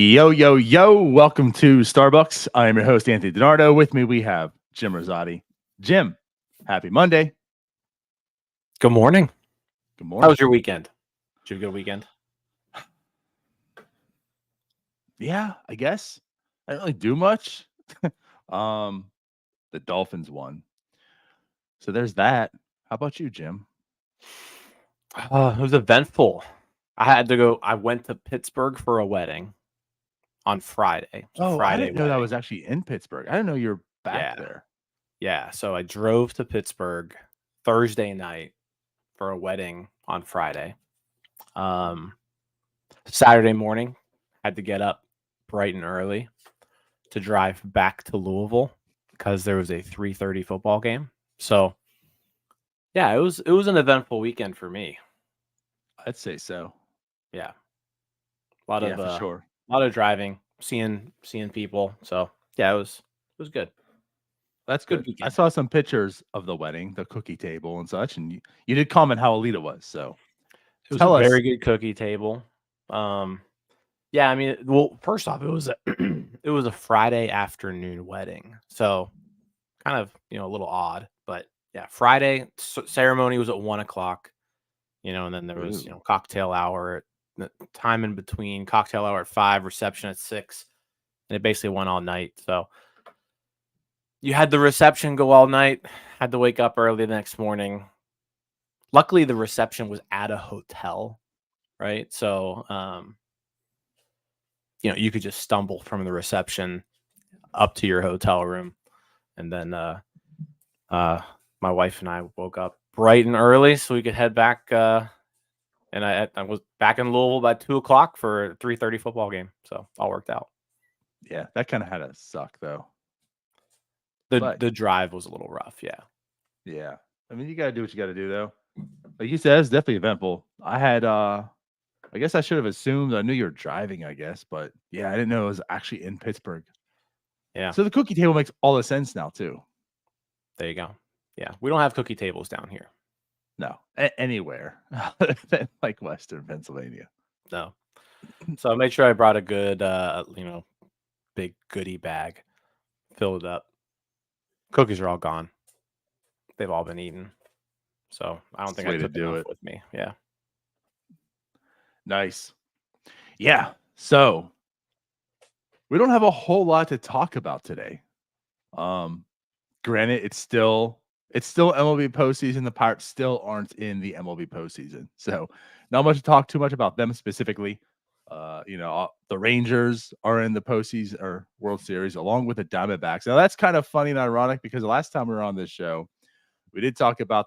Yo, yo, yo. Welcome to Starbucks. I am your host, Anthony DiNardo. With me, we have Jim Rosati. Jim, happy Monday. Good morning. Good How morning. was your weekend? Did you have a good weekend? Yeah, I guess. I didn't really do much. The Dolphins won. So there's that. How about you, Jim? It was eventful. I went to Pittsburgh for a wedding on Friday. It was a Oh, I Friday didn't know that wedding. was actually in Pittsburgh. I didn't know you were back Yeah. there. Yeah. So I drove to Pittsburgh Thursday night for a wedding on Friday. Saturday morning, had to get up bright and early to drive back to Louisville because there was a 3:30 football game. So yeah, it was an eventful weekend for me. I'd say so. Yeah. A lot Yeah, of for sure. a lot of driving, seeing people. So yeah, it was good. That's Good good. I weekend. saw some pictures of the wedding, the cookie table and such, and you did comment how elite it was. So It was a tell us. very good cookie table. Um, yeah, I mean, well, first off, it was a it was a Friday afternoon wedding, so kind of a little odd, but yeah, Friday ceremony was at 1 o'clock, and then there was Ooh. cocktail hour at the time in between, cocktail hour at 5, reception at 6, and it basically went all night. So you had the reception go all night, had to wake up early the next morning. Luckily, the reception was at a hotel, right? So, you could just stumble from the reception up to your hotel room. And then uh, my wife and I woke up bright and early so we could head back. And I was back in Louisville by 2 o'clock for a 3:30 football game. So all worked out. Yeah, that kind of had to suck though. The But the drive was a little rough. Yeah. yeah, I mean, you got to do what you got to do though. Like you said, it's definitely eventful. I guess I should have assumed. I knew you were driving, I guess, but yeah, I didn't know it was actually in Pittsburgh. Yeah. So the cookie table makes all the sense now too. There you go. Yeah. We don't have cookie tables down here. No, anywhere other than like Western Pennsylvania. No. So I made sure I brought a good, big goodie bag, filled it up. Cookies are all gone. They've all been eaten. So I don't It's the think I way to took do enough it. with me. Yeah. Nice. Yeah. So we don't have a whole lot to talk about today. Um, Granted, it's still MLB postseason. The Pirates still aren't in the MLB postseason, so not much to talk too much about them specifically. The Rangers are in the postseason or World Series along with the Diamondbacks. Now that's kind of funny and ironic because the last time we were on this show, we did talk about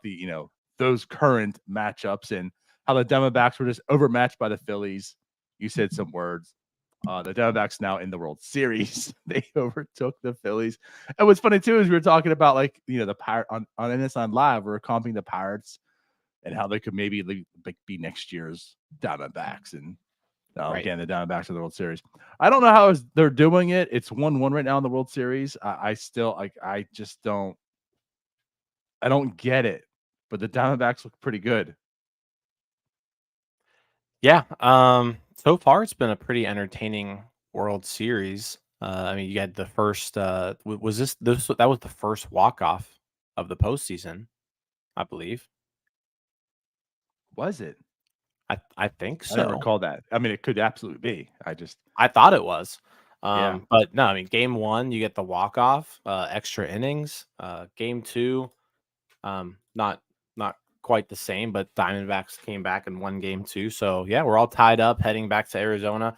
those current matchups and how the Diamondbacks were just overmatched by the Phillies. You said some words. The Diamondbacks now in the World Series. They overtook the Phillies. And what's funny too is we were talking about the Pirate on NSN Live. We are comping the Pirates and how they could maybe be next year's Diamondbacks. And Right. again, the Diamondbacks in the World Series. I don't know how they're doing it. It's 1-1 right now in the World Series. I still I just don't. I don't get it. But the Diamondbacks look pretty good. Yeah. So far it's been a pretty entertaining World Series. I mean, you had the first. Was this that was the first walk off of the postseason, I believe. Was it? I think I don't so. recall that. I mean, it could absolutely be. I thought it was. Yeah. But no, I mean, game one, you get the walk off, extra innings. Game two, not quite the same, but Diamondbacks came back and won game two. So yeah, we're all tied up heading back to Arizona.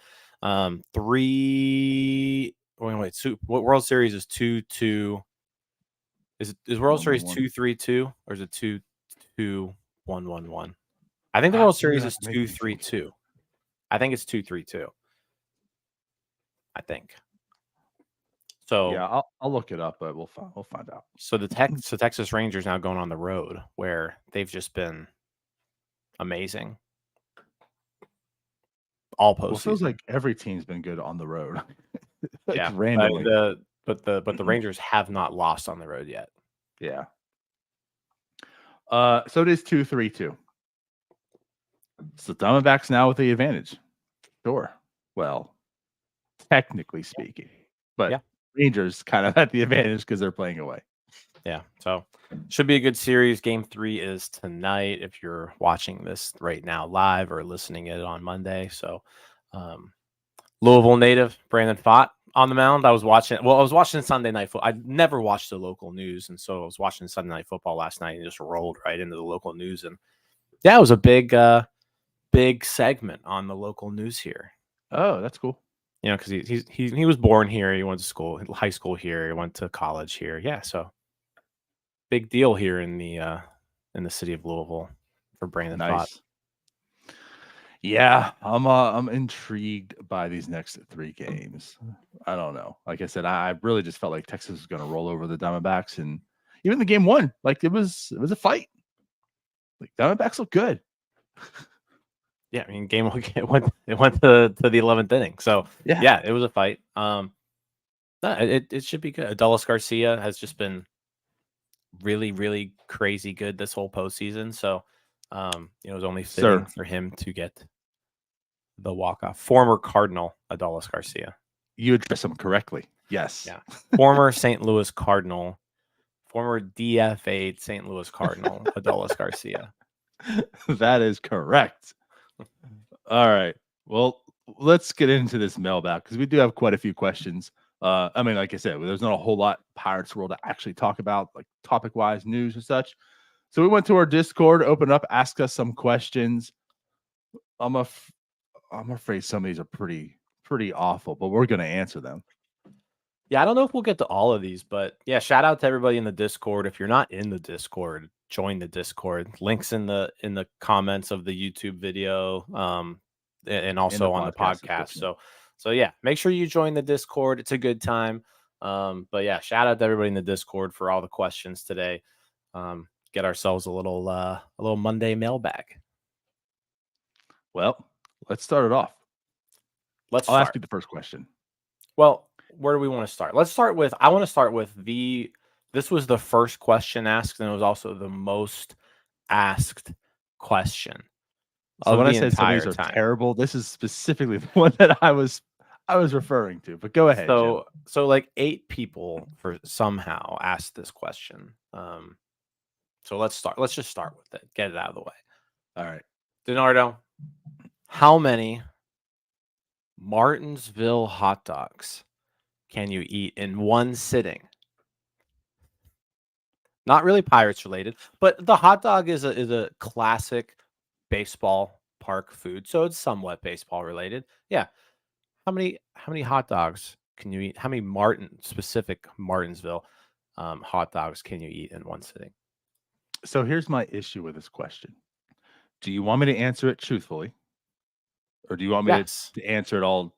Three. Wait. What World Series is 2-2? Is World Series 1-1-1. 2-3-2 or is it 2-2-1-1-1? I think the Ah, World you're Series gonna have is to make me think. 2-3-2. I think it's 2-3-2. I think. So Yeah, I'll look it up, but we'll find out. So Texas Rangers now going on the road where they've just been amazing all Well, it feels postseason. like every team's been good on the road, like Yeah, randomly. but the Rangers have not lost on the road yet. Yeah. So it is 2-3-2. So Diamondbacks now with the advantage. Sure. Well, technically speaking. But Yeah. Rangers kind of at the advantage because they're playing away. Yeah, so should be a good series. Game 3 is tonight if you're watching this right now live or listening it on Monday. So, Louisville native Brandon Pfaadt on the mound. I was watching Sunday Night Football. I never watched the local news, and so I was watching Sunday Night Football last night and just rolled right into the local news. And yeah, it was a big segment on the local news here. Oh, that's cool. You know, because he was born here. He went to school, high school here. He went to college here. Yeah, so big deal here in the city of Louisville for Brandon Pfaadt. Nice. Yeah, I'm intrigued by these next 3 games. I don't know. Like I said, I really just felt like Texas was going to roll over the Diamondbacks, and even the game 1, like it was a fight. Like Diamondbacks look good. Yeah, I mean, game 1 it went to the 11th inning. So yeah, it was a fight. It should be good. Adolis Garcia has just been really, really crazy good this whole postseason. So it was only fitting for him to get the walk-off. Former Cardinal Adolis Garcia. You address him correctly. Yes. Yeah. Former St. Louis Cardinal, former DFA St. Louis Cardinal Adolis Garcia. That is correct. All right. Well, let's get into this mailbag because we do have quite a few questions. I mean, like I said, there's not a whole lot Pirates world to actually talk about, like topic-wise, news and such. So we went to our Discord, opened up, asked us some questions. I'm afraid some of these are pretty awful, but we're going to answer them. Yeah, I don't know if we'll get to all of these, but yeah, shout out to everybody in the Discord. If you're not in the Discord, join the Discord. Links in the comments of the YouTube video, and also on the podcast. So yeah, make sure you join the Discord. It's a good time. But yeah, shout out to everybody in the Discord for all the questions today. Get ourselves a little Monday mailbag. Well, let's start it off. I'll ask you the first question. Well, where do we want to start? I want to start with this was the first question asked, and it was also the most asked question. So when I said some of these are terrible, this is specifically the one that I was referring to. But go ahead. So like 8 people somehow asked this question. So let's just start with it. Get it out of the way. All right. Donardo, how many Martinsville hot dogs can you eat in one sitting? Not really Pirates related, but the hot dog is a classic baseball park food, so it's somewhat baseball related. Yeah. How many hot dogs can you eat? How many specific Martinsville hot dogs can you eat in one sitting? So here's my issue with this question. Do you want me to answer it truthfully? Or do you want me to answer it all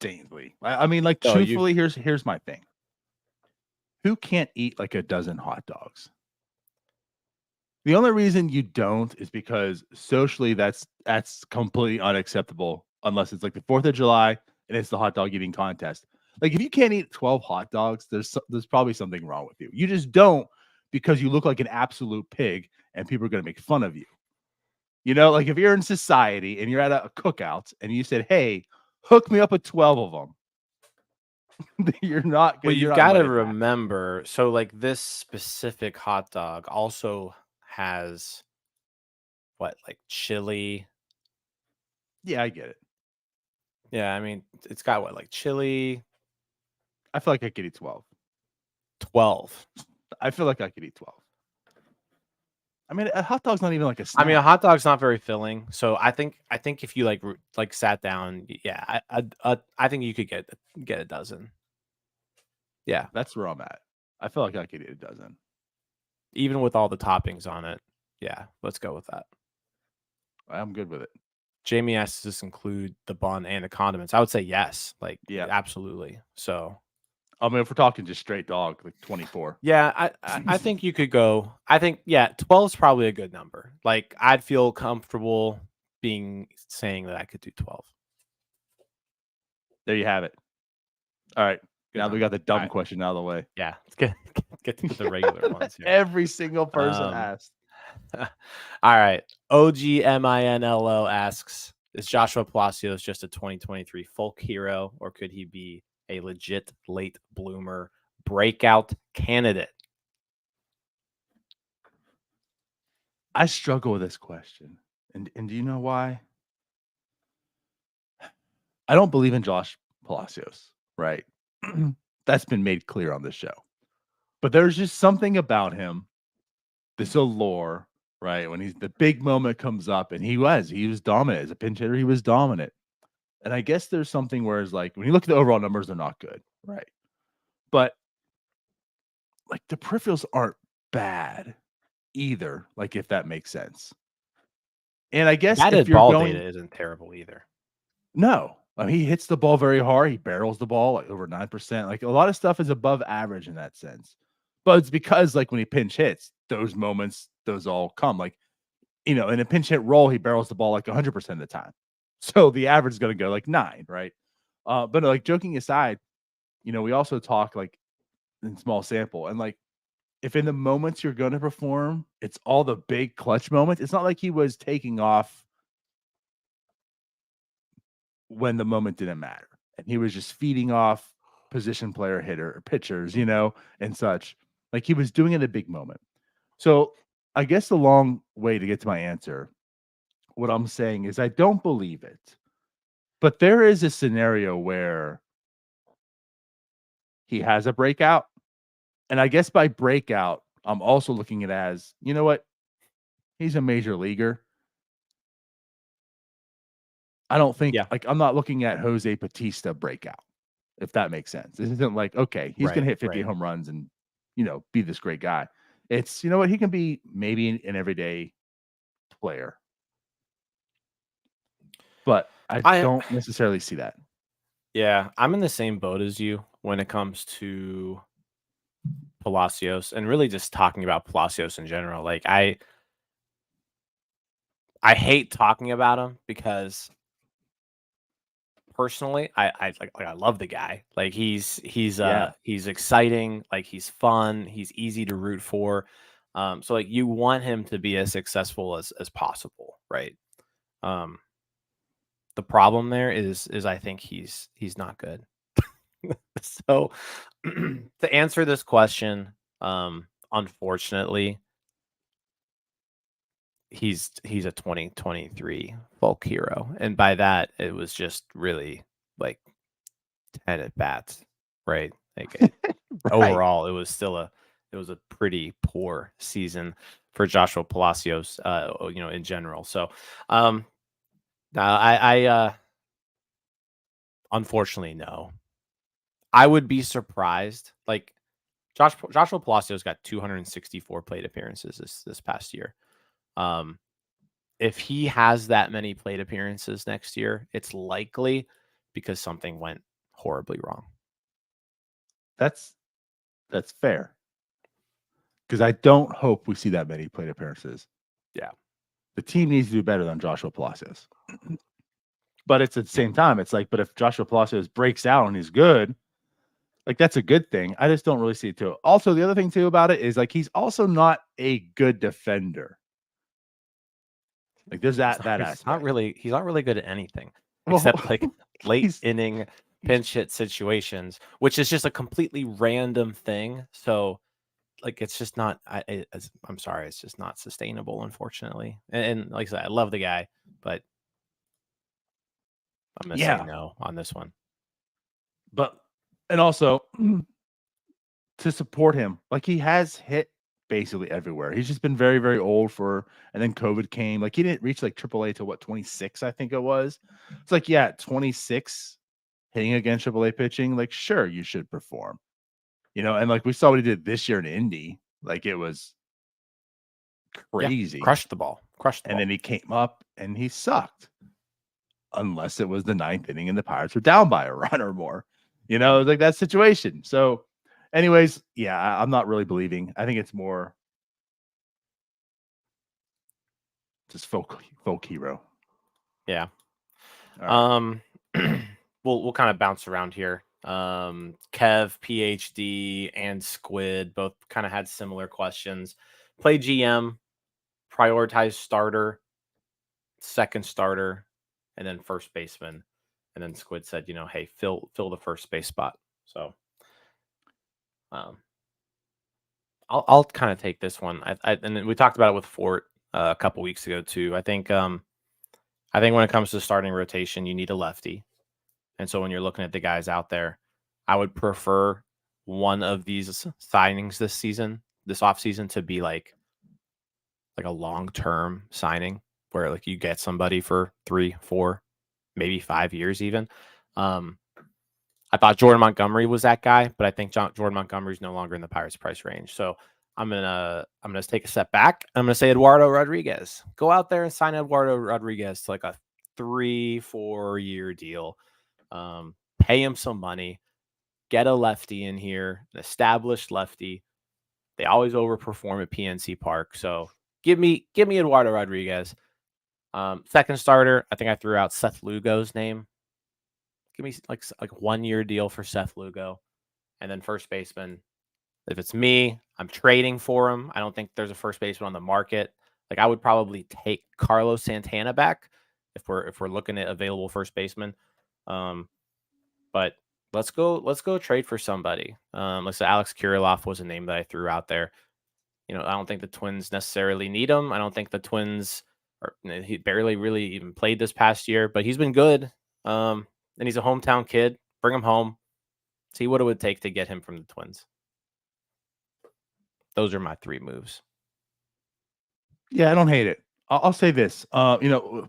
daintily? I mean, like, truthfully, here's my thing. Who can't eat like a dozen hot dogs? The only reason you don't is because socially that's completely unacceptable unless it's like the 4th of July and it's the hot dog eating contest. Like, if you can't eat 12 hot dogs, there's probably something wrong with you. You just don't because you look like an absolute pig and people are going to make fun of you. You know, like if you're in society and you're at a cookout and you said, "Hey, hook me up with 12 of them." You're not good. Well, you got to remember, so like this specific hot dog also has like chili. Yeah, I get it. Yeah, I mean, it's got like chili. I feel like I could eat 12. 12. I feel like I could eat 12. I mean, a hot dog's not even like a snack. I mean, a hot dog's not very filling. So I think if you like sat down, yeah, I think you could get a dozen. Yeah, that's where I'm at. I feel like I could eat a dozen, even with all the toppings on it. Yeah, let's go with that. I'm good with it. Jamie asks, does this include the bun and the condiments? I would say yes. Like, yeah, absolutely. So, I mean, if we're talking just straight dog, like 24. Yeah, I think you could go. I think 12 is probably a good number. Like, I'd feel comfortable saying that I could do 12. There you have it. All right. Now we got the dumb question out of the way. Yeah, let's get to the regular ones here. Every single person asked. All right. OGMINLO asks, Is Joshua Palacios just a 2023 folk hero, or could he be a legit late bloomer breakout candidate? I struggle with this question. And do you know why? I don't believe in Josh Palacios, right? That's been made clear on this show. But there's just something about him, this allure, right? When the big moment comes up, and he was dominant as a pinch hitter. He was dominant. And I guess there's something where it's like when you look at the overall numbers, they're not good, right? But like the peripherals aren't bad either, like if that makes sense. And I guess if Batted you're ball going data isn't terrible either. no, I mean, he hits the ball very hard. He barrels the ball like over 9%. Like a lot of stuff is above average in that sense. But it's because like when he pinch hits, those moments, those all come. Like, in a pinch hit roll, he barrels the ball like 100% of the time. So the average is going to go like 9, right? But like joking aside, we also talk like in small sample and like if in the moments you're going to perform, it's all the big clutch moments. It's not like he was taking off when the moment didn't matter. And he was just feeding off position player hitter or pitchers, and such. Like he was doing it in a big moment. So I guess the long way to get to my answer, what I'm saying is I don't believe it. But there is a scenario where he has a breakout. And I guess by breakout, I'm also looking at it as, you know what? He's a major leaguer. I don't think Yeah. like I'm not looking at Jose Bautista breakout, if that makes sense. This isn't like, okay, he's gonna Right, hit 50 right. home runs and be this great guy. It's you know what, he can be maybe an everyday player. But I I don't necessarily see that. Yeah, I'm in the same boat as you when it comes to Palacios and really just talking about Palacios in general. Like I hate talking about him because personally, I love the guy. Like Yeah. he's exciting, like he's fun, he's easy to root for. So like you want him to be as successful as possible, right? Um the problem there is I think he's not good. So to answer this question, unfortunately, he's a 2023 folk hero. And by that, it was just really like 10 at bats, right? Like Right. overall, it was a pretty poor season for Joshua Palacios, in general. So, I unfortunately no. I would be surprised. Like Joshua Palacios got 264 plate appearances this past year. Um, if he has that many plate appearances next year, it's likely because something went horribly wrong. That's fair. Because I don't hope we see that many plate appearances. Yeah. The team needs to do better than Joshua Palacios. But it's at the same time, it's like, but if Joshua Palacios breaks out and he's good, like that's a good thing. I just don't really see it too. Also, the other thing too about it is like he's also not a good defender. Like there's that aspect. He's not really good at anything Well, except like late he's inning he's pinch hit situations, which is just a completely random thing. So like it's just not I'm sorry, it's just not sustainable, unfortunately. And like I said, I love the guy, but I'm gonna say yeah, no on this one. but and also to support him, like he has hit basically everywhere. He's just been very, very old and then COVID came. Like he didn't reach like AAA till what 26, I think it was. It's like, yeah, 26 hitting against AAA pitching, like sure you should perform. And like we saw what he did this year in Indy, like it was Yeah. crazy. Crushed the ball. Crushed the And ball. then he came up and he sucked. Unless it was the ninth inning and the Pirates were down by a run or more. It was like that situation. So, anyways, yeah, I'm not really believing. I think it's more just folk hero. Yeah. All right. We'll kind of bounce around here. Kev, PhD, and Squid both kind of had similar questions. Play GM, prioritize starter, second starter, and then first baseman. And then Squid said, hey, fill the first base spot. So I'll kind of take this one. And then we talked about it with Fort a couple weeks ago too. I think when it comes to starting rotation, you need a lefty. And so when you're looking at the guys out there, I would prefer one of these signings this offseason, to be like a long-term signing where like you get somebody for 3, 4, maybe 5 years even. I thought Jordan Montgomery was that guy, but I think Jordan Montgomery is no longer in the Pirates price range. So I'm gonna take a step back. I'm gonna say Eduardo Rodriguez. Go out there and sign Eduardo Rodriguez to like a 3-4 year deal. Pay him some money. Get a lefty in here, an established lefty. They always overperform at PNC Park. So give me Eduardo Rodriguez. Second starter, I think I threw out Seth Lugo's name. Give me like 1 year deal for Seth Lugo. And then first baseman, if it's me, I'm trading for him. I don't think there's a first baseman on the market. Like I would probably take Carlos Santana back if we're looking at available first baseman. But let's go trade for somebody. Let's say Alex Kirilloff was a name that I threw out there. I don't think the Twins necessarily need him. I don't think the Twins he barely really even played this past year, but he's been good. And he's a hometown kid. Bring him home. See what it would take to get him from the Twins. Those are my 3 moves. Yeah, I don't hate it. I'll say this.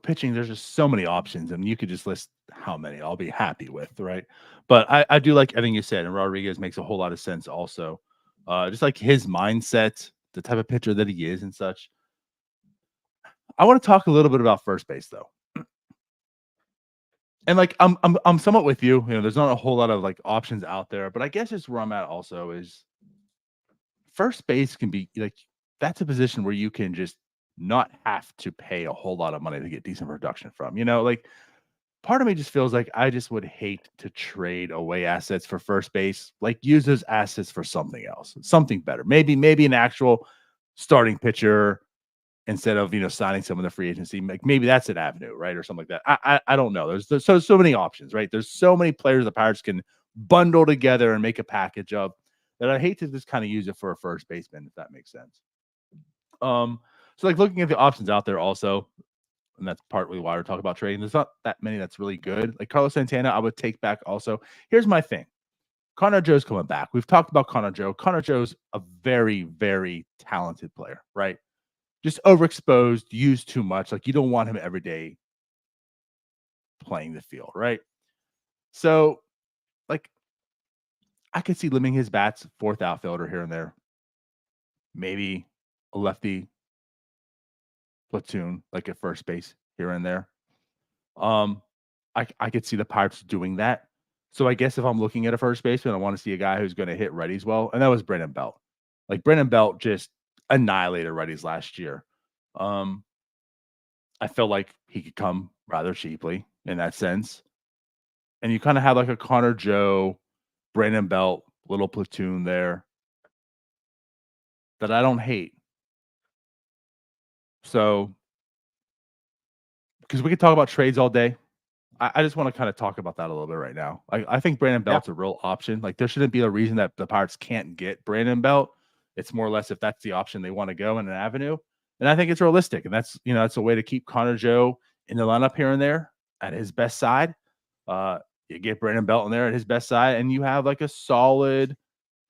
Pitching, there's just so many options, and you could just list how many I'll be happy with, right? But I do like everything you said, and Rodriguez makes a whole lot of sense also. Just like his mindset, the type of pitcher that he is and such. I want to talk a little bit about first base though. And like I'm somewhat with you. There's not a whole lot of like options out there, but I guess just where I'm at also is first base can be like that's a position where you can just not have to pay a whole lot of money to get decent production from. Like part of me just feels like I just would hate to trade away assets for first base, like use those assets for something else, something better. Maybe an actual starting pitcher instead of signing someone to free agency. Like maybe that's an avenue, right? Or something like that. I don't know. There's so many options, right? There's so many players the Pirates can bundle together and make a package of that I hate to just kind of use it for a first baseman, if that makes sense. So like looking at the options out there also, and that's partly why we're talking about trading. There's not that many that's really good. Like Carlos Santana, I would take back also. Here's my thing. Connor Joe's coming back. We've talked about Connor Joe. Connor Joe's a very, very talented player, right? Just overexposed, used too much. Like you don't want him every day playing the field, right? So, like, I could see limiting his bats, 4th outfielder here and there. Maybe a lefty platoon, like at first base here and there. I could see the Pirates doing that. So I guess if I'm looking at a first baseman, I want to see a guy who's going to hit righties well, and that was Brennan Belt. Like Brennan Belt just annihilated righties last year. I feel like he could come rather cheaply in that sense. And you kind of have like a Connor Joe, Brandon Belt, little platoon there that I don't hate. So, because we could talk about trades all day, I just want to kind of talk about that a little bit right now. I think Brandon Belt's a real option. Like there shouldn't be a reason that the Pirates can't get Brandon Belt. It's more or less if that's the option they want to go in an avenue. And I think it's realistic. And that's a way to keep Connor Joe in the lineup here and there at his best side. You get Brandon Belt in there at his best side, and you have like a solid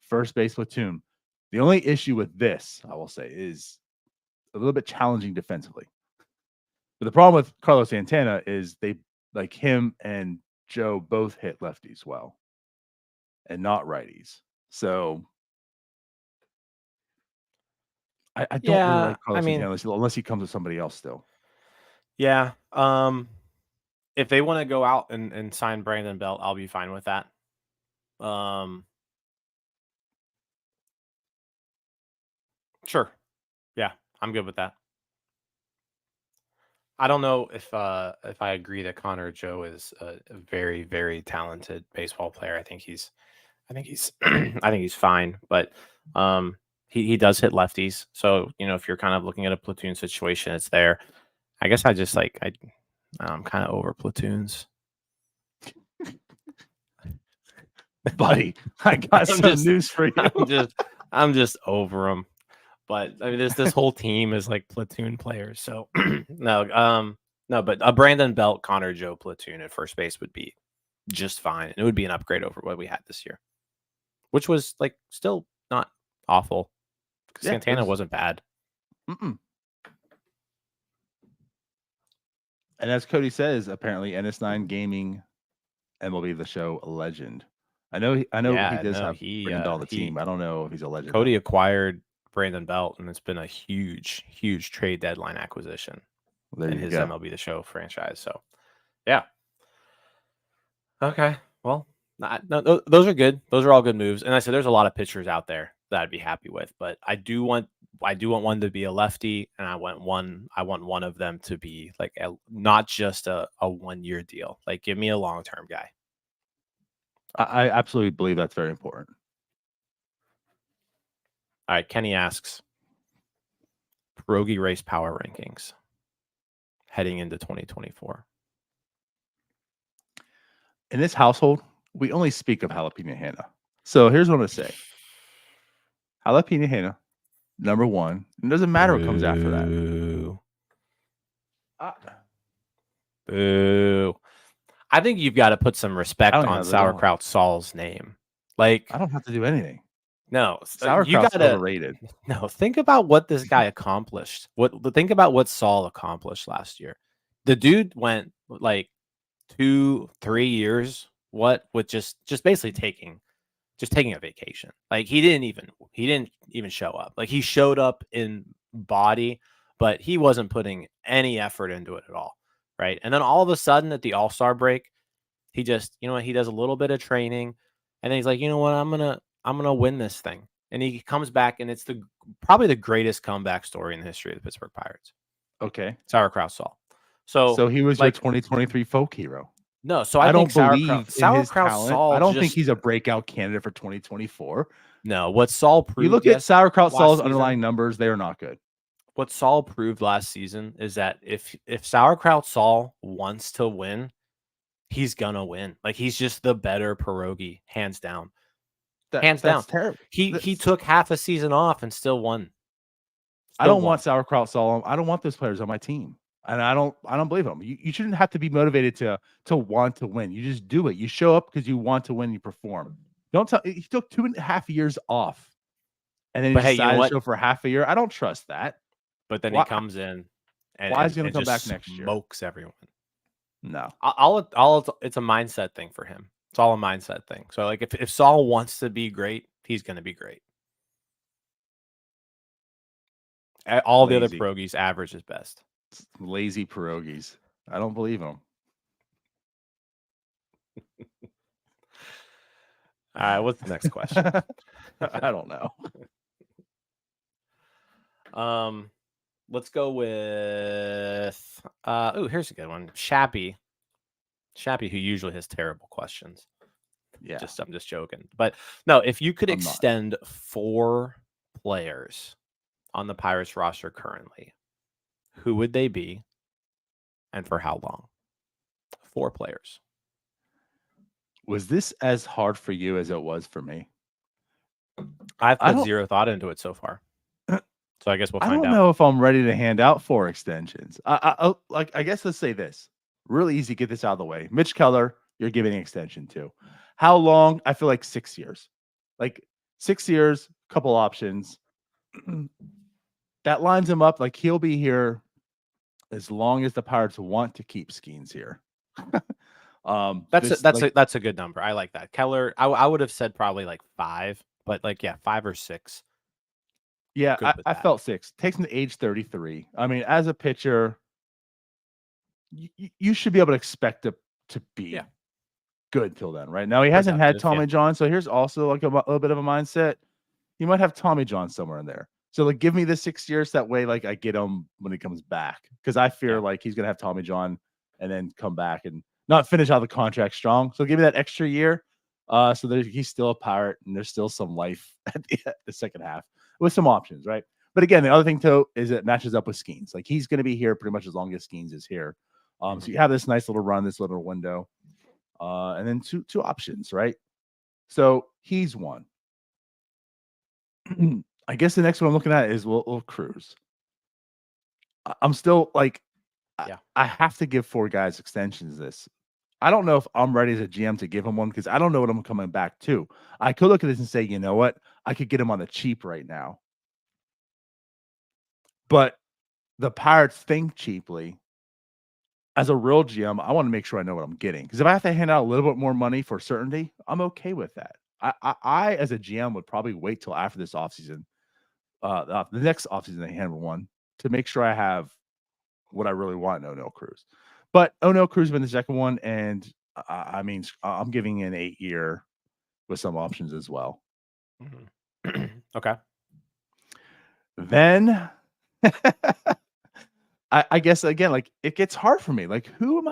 first base platoon. The only issue with this, I will say, is a little bit challenging defensively. But the problem with Carlos Santana is they like him and Joe both hit lefties well and not righties. So I don't really like Carlos Santana unless he comes with somebody else still. Yeah. If they want to go out and sign Brandon Belt, I'll be fine with that. Sure. Yeah, I'm good with that. I don't know if I agree that Connor Joe is a very, very talented baseball player. I think he's I think he's fine, but he does hit lefties. So, if you're kind of looking at a platoon situation, it's there. I guess I just I'm kind of over platoons. Buddy, I got some news for you. I'm just over them. But I mean, this whole team is like platoon players. So no, but a Brandon Belt, Connor Joe platoon at first base would be just fine. It would be an upgrade over what we had this year, which was like still not awful. Yeah, Santana wasn't bad. And as Cody says, apparently NS9 Gaming MLB The Show legend. I know he does have Brandon Belt on the team. I don't know if he's a legend. Cody acquired Brandon Belt, and it's been a huge trade deadline acquisition in his MLB The Show franchise. So, yeah. Okay. Well, no, those are good. Those are all good moves. And I said there's a lot of pitchers out there that I'd be happy with, but I do want one to be a lefty, and I want one of them to be like not just a 1-year deal. Like, give me a long-term guy. I absolutely believe that's very important. All right, Kenny asks, pierogi race power rankings heading into 2024. In this household, we only speak of Jalapeno Hannah. So here's what I'm going to say. Jalapeno Hannah, number 1. It doesn't matter what comes after that. Boo. I think you've got to put some respect on Sauerkraut Saul's name. Like, I don't have to do anything. No, Sauerkraut's overrated. No, think about what this guy accomplished. Think about what Saul accomplished last year. The dude went like 2-3 years. With just basically taking a vacation. Like he didn't even show up. Like he showed up in body, but he wasn't putting any effort into it at all. Right. And then all of a sudden at the All-Star break, he just, he does a little bit of training and then he's like, you know what, I'm going to win this thing. And he comes back and it's probably the greatest comeback story in the history of the Pittsburgh Pirates. Okay. Sauerkraut Saul. So he was your 2023 folk hero. No, so I don't believe in his talent. Saul. I don't think he's a breakout candidate for 2024. No, what Saul proved. You look at Sauerkraut Saul's underlying numbers; they are not good. What Saul proved last season is that if Sauerkraut Saul wants to win, he's gonna win. Like he's just the better pierogi, hands down. Hands down. Terrible. He took half a season off and still won. I don't want Sauerkraut Saul. I don't want those players on my team. And I don't believe him. You shouldn't have to be motivated to want to win. You just do it. You show up because you want to win. You perform. Don't tell. He took 2.5 years off, and then he decided to show for half a year. I don't trust that. But then he comes in, and why is he going to come back next year? Smokes everyone. No, it's a mindset thing for him. It's all a mindset thing. So like if Saul wants to be great, he's going to be great. All the other pierogies average is best. Lazy pierogies. I don't believe them. All right, what's the next question? I don't know. Let's go with here's a good one. Shappy, who usually has terrible questions. Yeah. I'm just joking. But no, if you could extend 4 players on the Pirates roster currently, who would they be and for how long? 4 players. Was this as hard for you as it was for me? I've put zero thought into it so far. So I guess we'll find out. I don't know if I'm ready to hand out 4 extensions. I guess let's say this. Really easy, get this out of the way. Mitch Keller, you're giving an extension to. How long? I feel like 6 years. Like 6 years, couple options. That lines him up like he'll be here as long as the Pirates want to keep Skeens here. That's a good number. I like that. Keller, I would have said probably like 5, but 5 or 6. Yeah, I felt 6. Takes him to age 33. I mean, as a pitcher, you should be able to expect to be good till then, right? Now he hasn't had Tommy John, so here's also like a little bit of a mindset. He might have Tommy John somewhere in there. So like, give me the 6 years. That way, like I get him when he comes back, because I fear like he's gonna have Tommy John and then come back and not finish out the contract strong. So give me that extra year. So he's still a Pirate and there's still some life at the second half with some options, right? But again, the other thing too is it matches up with Skeens. Like he's going to be here pretty much as long as Skeens is here. So you have this nice little run, this little window, and then two options, right? So he's one. I guess the next one I'm looking at is Will Cruz. I'm still like, Yeah. I have to give 4 guys extensions this. I don't know if I'm ready as a GM to give him one because I don't know what I'm coming back to. I could look at this and say, you know what? I could get him on the cheap right now. But the Pirates think cheaply. As a real GM, I want to make sure I know what I'm getting. Because if I have to hand out a little bit more money for certainty, I'm okay with that. I as a GM would probably wait till after this offseason, the next offseason they hand one to make sure I have what I really want in O'Neill Cruz. But O'Neill Cruz has been the second one, and I mean, I'm giving an 8-year with some options as well. Okay. Then I guess again, like it gets hard for me. Like, who am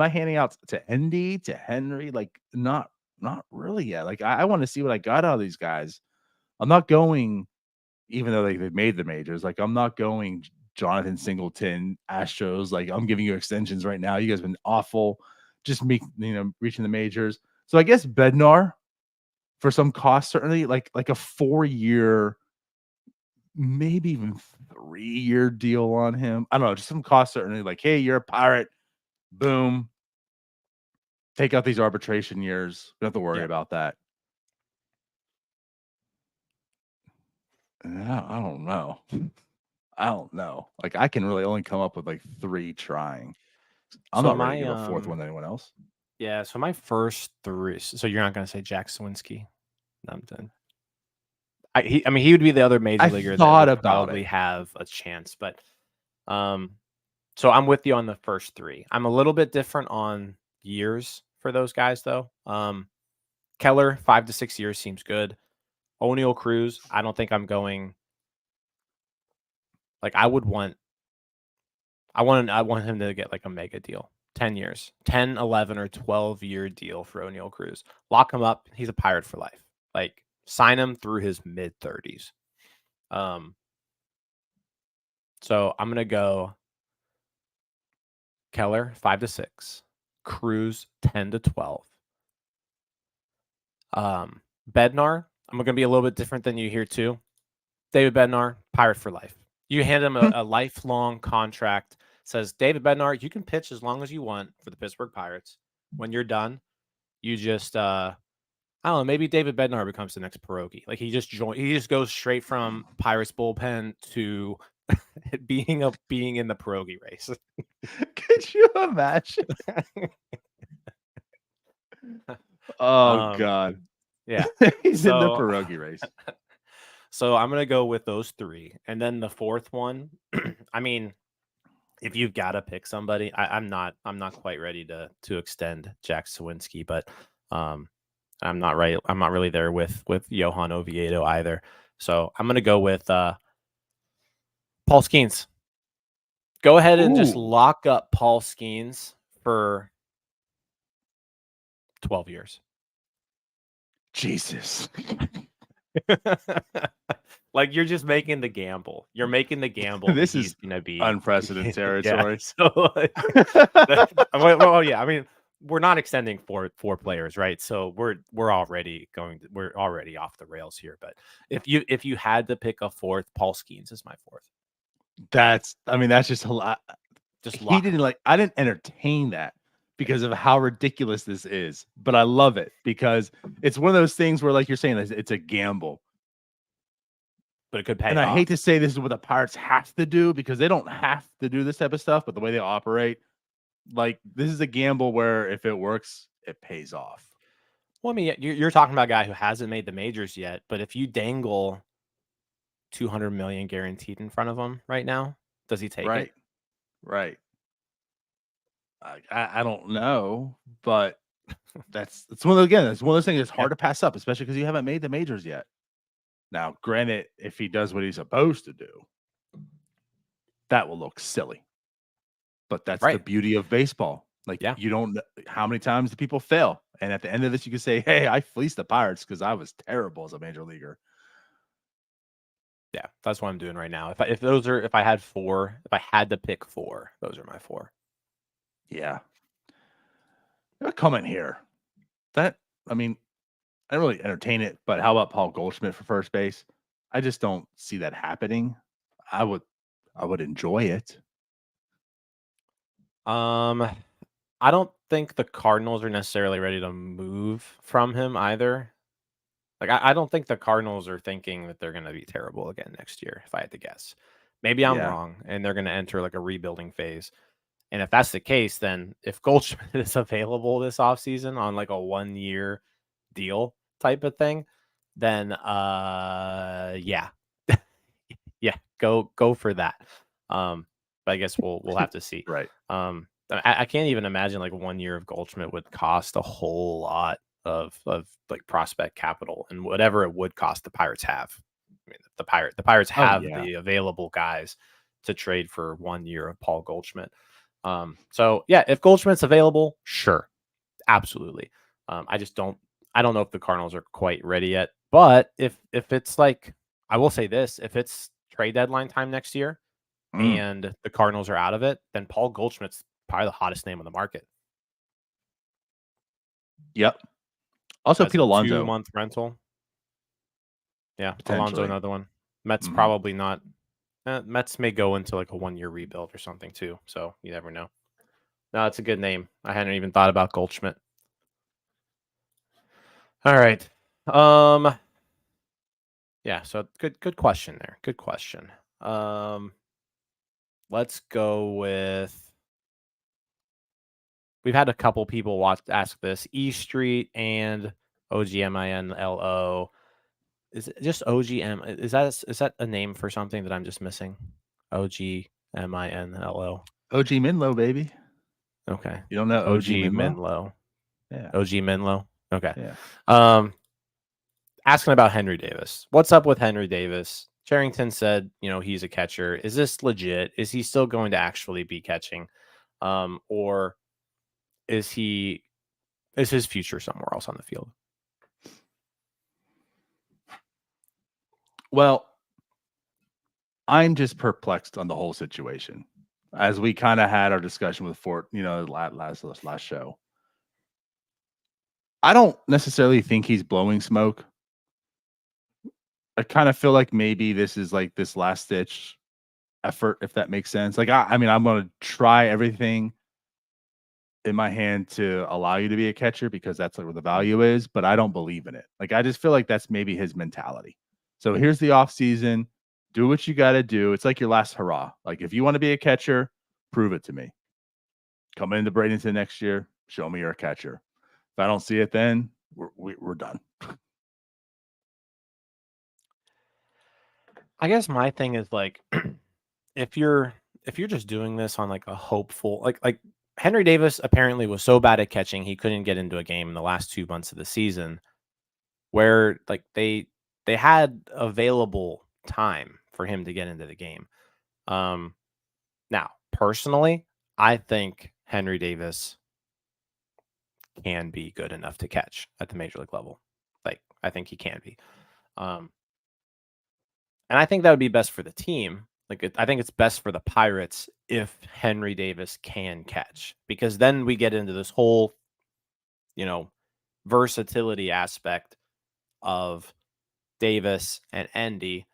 I handing out to Endy, to Henry? Like, not really yet. Like, I want to see what I got out of these guys. I'm not going, even though they've made the majors. Like, I'm not going Jonathan Singleton, Astros. Like, I'm giving you extensions right now. You guys have been awful. Just me, reaching the majors. So I guess Bednar for some cost, certainly, like a 4-year, maybe even 3-year deal on him. I don't know, just some cost certainly. Like, hey, you're a Pirate. Boom. Take out these arbitration years. We don't have to worry Yeah. about that. I don't know. I don't know. Like, I can really only come up with like 3 trying. I'm So not ready my to give a 4th one to anyone else. yeah, so my first 3. So you're not gonna say Jack Swinsky? No, I'm done. I mean, he would be the other major I leaguer that thought would about probably it. have a chance, but so I'm with you on the first 3. I'm a little bit different on years for those guys though. Keller, 5 to 6 years seems good. O'Neill Cruz, I don't think I'm going. Like, I want him to get like a mega deal. 10 years, 10, 11, or 12-year deal for O'Neill Cruz. Lock him up. He's a Pirate for life. Like, sign him through his mid 30s. So I'm gonna go Keller 5 to 6, Cruz 10 to 12. Bednar, I'm gonna be a little bit different than you here too. David Bednar, Pirate for life. You hand him a lifelong contract. Says David Bednar, you can pitch as long as you want for the Pittsburgh Pirates. When you're done, you just I don't know, maybe David Bednar becomes the next Pierogi. Like, he just goes straight from Pirates bullpen to being in the Pierogi race. Could you imagine? Oh God. Yeah. He's in the So pierogi race. so I'm gonna go with those 3. And then the 4th one, I mean, if you've got to pick somebody, I'm not quite ready to extend Jack Sawinski, but I'm not right. I'm not really there with Johan Oviedo either. So I'm gonna go with Paul Skeens. Go ahead and just Ooh. lock up Paul Skeens for 12 years. Jesus. Like, you're just making the gamble. You're making the gamble that This he's is gonna be unprecedented yeah. territory. So well, yeah. I mean, we're not extending 4 players, right? So we're already off the rails here. But if you had to pick a 4th, Paul Skeens is my 4th. That's just a lot. Just He lock him didn't up. like I didn't entertain that because of how ridiculous this is. But I love it because it's one of those things where, like you're saying, it's a gamble. But it could pay And I hate off. to say this is what the Pirates have to do because they don't have to do this type of stuff, but the way they operate, like, this is a gamble where if it works, it pays off. Well, I mean, you're talking about a guy who hasn't made the majors yet, but if you dangle 200 million guaranteed in front of him right now, does he take it? Right. Right. I don't know, but it's one of those things that's Yeah. hard to pass up, especially because you haven't made the majors yet. Now, granted, if he does what he's supposed to do, that will look silly. But that's the Right. beauty of baseball. Like, Yeah. you don't know how many times do people fail, and at the end of this, you can say, "Hey, I fleeced the Pirates because I was terrible as a major leaguer." Yeah. That's what I'm doing right now. If I had to pick 4, those are my 4. Yeah. A comment here. That I mean, I don't really entertain it, but how about Paul Goldschmidt for first base? I just don't see that happening. I would I would enjoy it. Um, I don't think the Cardinals are necessarily ready to move from him either. Like, I don't think the Cardinals are thinking that they're going to be terrible again next year, if I had to guess. Maybe I'm Yeah. wrong, and they're going to enter like a rebuilding phase. And if that's the case, then if Goldschmidt is available this offseason on like a 1 year deal type of thing, then yeah. Yeah, go for that. But I guess we'll have to see. Right. I can't even imagine like 1 year of Goldschmidt would cost a whole lot of like prospect capital, and whatever it would cost, the Pirates have. I mean, the Pirates Oh have yeah. the available guys to trade for 1 year of Paul Goldschmidt. So yeah, if Goldschmidt's available, sure, absolutely. I don't know if the Cardinals are quite ready yet, but if it's like, I will say this, if it's trade deadline time next year Mm, and the Cardinals are out of it, then Paul Goldschmidt's probably the hottest name on the market yep. Also as Pete a Alonso, 2 month rental. Yeah, Alonso, potentially. another one. Mets Mhm. probably not. Mets may go into like a 1 year rebuild or something too. So you never know. No, it's a good name. I hadn't even thought about Goldschmidt. All right. Um. Yeah. So good question there. Good question. Um. Let's go with. We've had a couple people ask this. E Street and OGMINLO. Is it just OGM? Is that a name for something that I'm just missing? OGMINLO. OG Minlow, baby. Okay. You don't know OG OG Minlow? Minlow. Yeah. OG Minlow. Okay. Yeah. Um, Asking about Henry Davis. What's up with Henry Davis? Charrington said, he's a catcher. Is this legit? Is he still going to actually be catching? Or is his future somewhere else on the field? Well, I'm just perplexed on the whole situation. As we kind of had our discussion with Fort, last show. I don't necessarily think he's blowing smoke. I kind of feel like maybe this is like this last ditch effort, if that makes sense. Like, I mean, I'm going to try everything in my hand to allow you to be a catcher because that's like where the value is, but I don't believe in it. Like, I just feel like that's maybe his mentality. So here's the off season. Do what you got to do. It's like your last hurrah. Like, if you want to be a catcher, prove it to me. Come into Bradenton next year, show me you're a catcher. If I don't see it, then we're done. I guess my thing is like, if you're just doing this on like a hopeful, like Henry Davis apparently was so bad at catching he couldn't get into a game in the last 2 months of the season, where like they had available time for him to get into the game. Um, Now personally, I think Henry Davis can be good enough to catch at the major league level. Like, I think he can be. Um, and I think that would be best for the team. I think it's best for the Pirates if Henry Davis can catch, because then we get into this whole, you know, versatility aspect of Davis and Endy,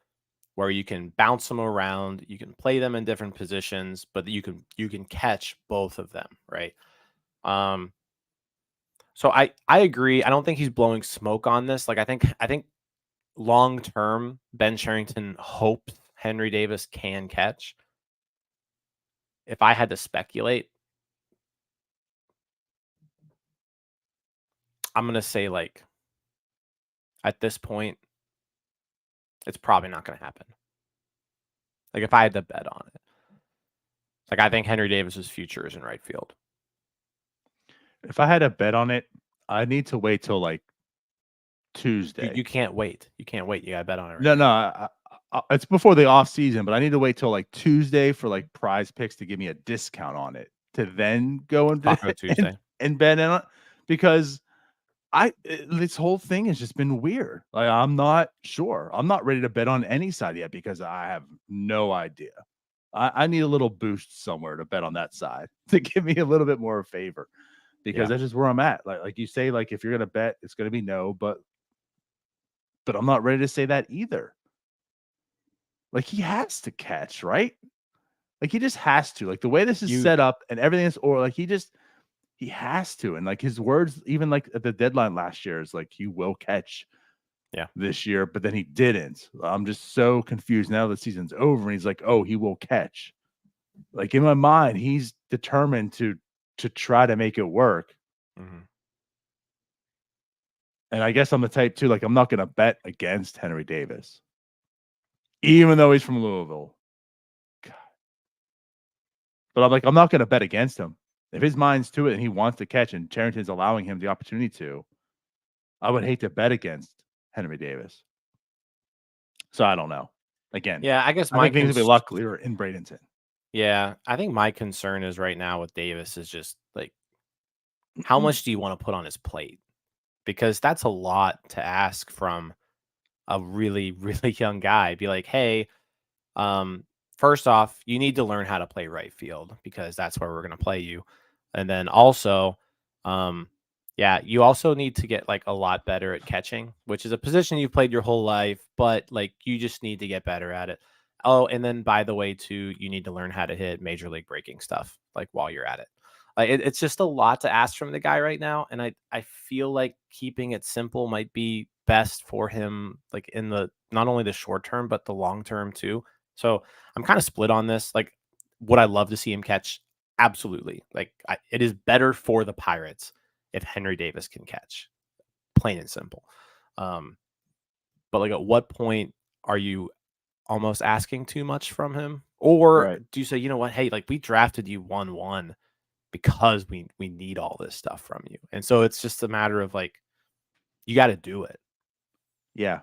where you can bounce them around, you can play them in different positions, but you can catch both of them, right? Um, so I agree. I don't think he's blowing smoke on this. Like, I think long term, Ben Sherrington hopes Henry Davis can catch. If I had to speculate, I'm gonna say, like, at this point, it's probably not gonna happen. Like, if I had to bet on it, like, I think Henry Davis's future is in right field. If I had a bet on it, I need to wait till like You Tuesday. can't wait. You can't wait. You gotta bet on it right No, no, now. it's before the off season, but I need to wait till like Tuesday for like Prize Picks to give me a discount on it to then go and Taco and Tuesday. and bet on it because this whole thing has just been weird. Like, I'm not sure. I'm not ready to bet on any side yet because I have no idea. I need a little boost somewhere to bet on that side to give me a little bit more favor because Yeah. that's just where I'm at. Like you say, like if you're gonna bet, it's gonna be no, but I'm not ready to say that either. Like he has to catch, right? Like he just has to. Like the way this is You set up and everything is, or like he has to. And like his words, even like at the deadline last year, is like he will catch yeah. this year, but then he didn't. I'm just so confused now. The season's over, and he's like, "Oh, he will catch." Like in my mind, he's determined to try to make it work. Mhm. And I guess I'm the type too. Like I'm not going to bet against Henry Davis, even though he's from Louisville. God. But I'm like, I'm not going to bet against him. If his mind's to it and he wants to catch, and Charrington's allowing him the opportunity to, I would hate to bet against Henry Davis. So I don't know. Again, Yeah, I guess I think things will be a lot clearer in Bradenton. yeah, I think my concern is right now with Davis is just like how much do you want to put on his plate? Because that's a lot to ask from a really, really young guy. Be like, hey, um, first off, you need to learn how to play right field because that's where we're going to play you. And then also, um, yeah, you also need to get like a lot better at catching, which is a position you've played your whole life, but like you just need to get better at it. Oh, and then by the way, too, you need to learn how to hit major league breaking stuff like while you're at it. Like it's just a lot to ask from the guy right now, and I feel like keeping it simple might be best for him, like in the not only the short term but the long term too. So I'm kind of split on this. Like, would I love to see him catch? Absolutely. Like, it is better for the Pirates if Henry Davis can catch, plain and simple. Um, but like, at what point are you almost asking too much from him, or Right. do you say, you know what, hey, like we drafted you 1-1 because we need all this stuff from you, and so it's just a matter of like you got to do it. Yeah.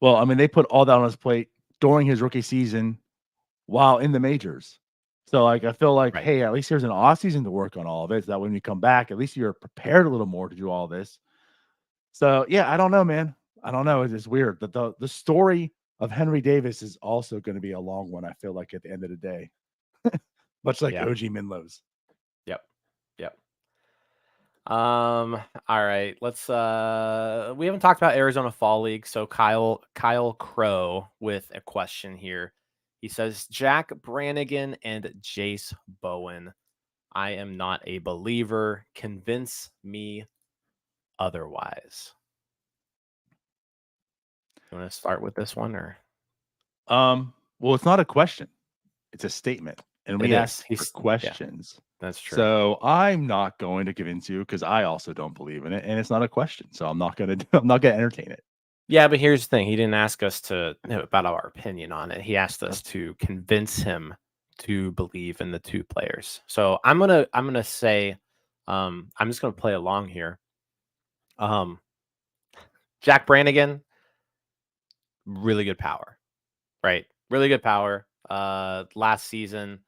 Well, I mean, they put all that on his plate during his rookie season while in the majors. So, like, I feel like, Right. hey, at least there's an off season to work on all of it. So that when you come back, at least you're prepared a little more to do all this. So, yeah, I don't know, man. I don't know. It's just weird. The story of Henry Davis is also going to be a long one. I feel like at the end of the day, much like Yeah. OG Minlow's. Yep. Yep. All right. Let's we haven't talked about Arizona Fall League, so Kyle Crow with a question here. He says Jack Brannigan and Jace Bowen. I am not a believer. Convince me otherwise. You want to start with this one or Well, it's not a question; it's a statement, and it we is. ask for He's yeah, questions. that's true. So I'm not going to convince you because I also don't believe in it, and it's not a question. So I'm not gonna I'm not gonna entertain it. Yeah, but here's the thing. He didn't ask us to about our opinion on it. He asked us to convince him to believe in the two players. So I'm gonna say, I'm just gonna play along here. Um, Jack Brannigan, really good power, right? Really good power. Last season,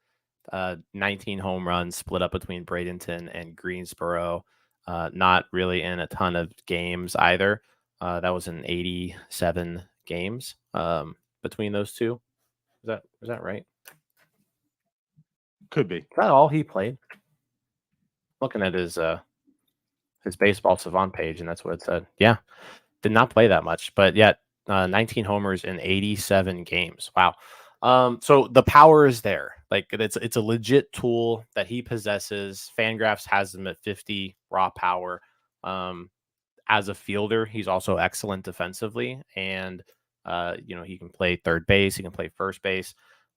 19 home runs split up between Bradenton and Greensboro. Not really in a ton of games either. That was in 87 games between those two. Is that right? Could be. Is that all he played? Looking at his baseball savant page, and that's what it said. Yeah, did not play that much, but yet 19 homers in 87 games. Wow. So the power is there. Like it's a legit tool that he possesses. Fangraphs has him at 50 raw power. Um, as a fielder, he's also excellent defensively, and he can play third base. He can play first base.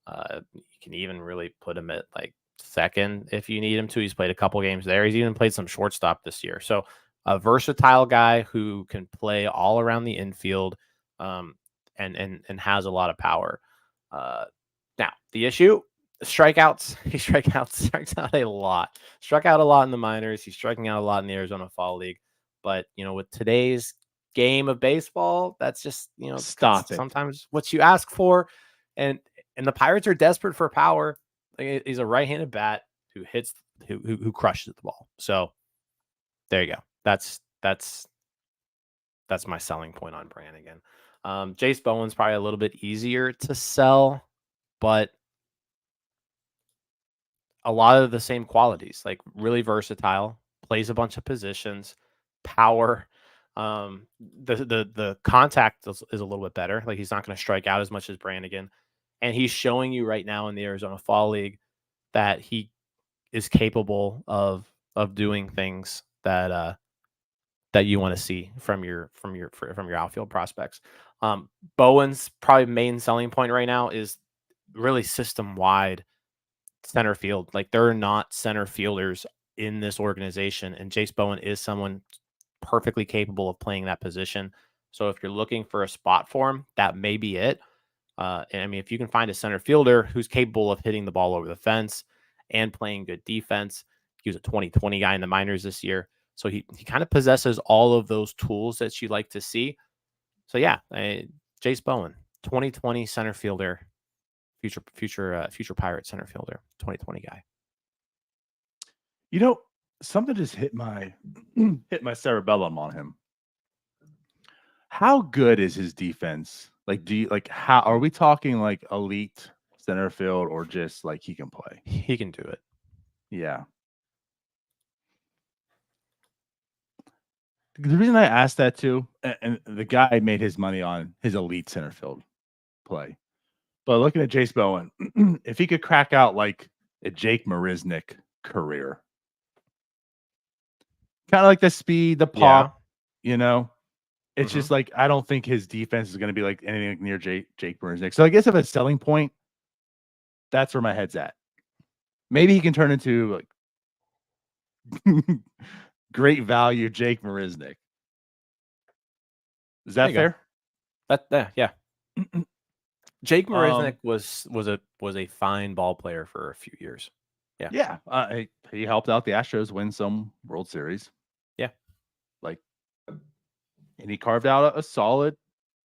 You can even really put him at like second if you need him to. He's played a couple games there. He's even played some shortstop this year. So a versatile guy who can play all around the infield, and has a lot of power. Uh, Now the issue. Strikeouts. He strikes out a lot. Struck out a lot in the minors. He's striking out a lot in the Arizona Fall League. But with today's game of baseball, that's just that's Stop it. sometimes what you ask for, and the Pirates are desperate for power. Like, he's a right-handed bat who hits who crushes the ball. So there you go. That's my selling point on Brannigan. Jace Bowen's probably a little bit easier to sell, but a lot of the same qualities, like really versatile, plays a bunch of positions, power. The contact is a little bit better. Like he's not going to strike out as much as Brannigan, and he's showing you right now in the Arizona Fall League that he is capable of doing things that you want to see from your outfield prospects. Bowen's probably main selling point right now is really system wide center field. Like there are not center fielders in this organization, and Jace Bowen is someone perfectly capable of playing that position. So if you're looking for a spot for him, that may be it. And I mean, if you can find a center fielder who's capable of hitting the ball over the fence and playing good defense, he was a 2020 guy in the minors this year. So he kind of possesses all of those tools that you like to see. So yeah, Jace Bowen, 2020 center fielder, future Pirate center fielder, 2020 guy. You know, something just hit my hit my cerebellum on him. How good is his defense? Like, how are we talking like elite center field or just like he can play? He can do it. Yeah. The reason I asked that too, and the guy made his money on his elite center field play. But looking at Jace Bowen, if he could crack out like a Jake Marisnick career, kind of like the speed, the pop, it's just like I don't think his defense is going to be like anything near Jake Marisnick. So I guess if a selling point, that's where my head's at. Maybe he can turn into like great value Jake Marisnick. Is that fair? Yeah. Jake Marisnick was a fine ball player for a few years. Yeah. He helped out the Astros win some World Series. Yeah. And he carved out a solid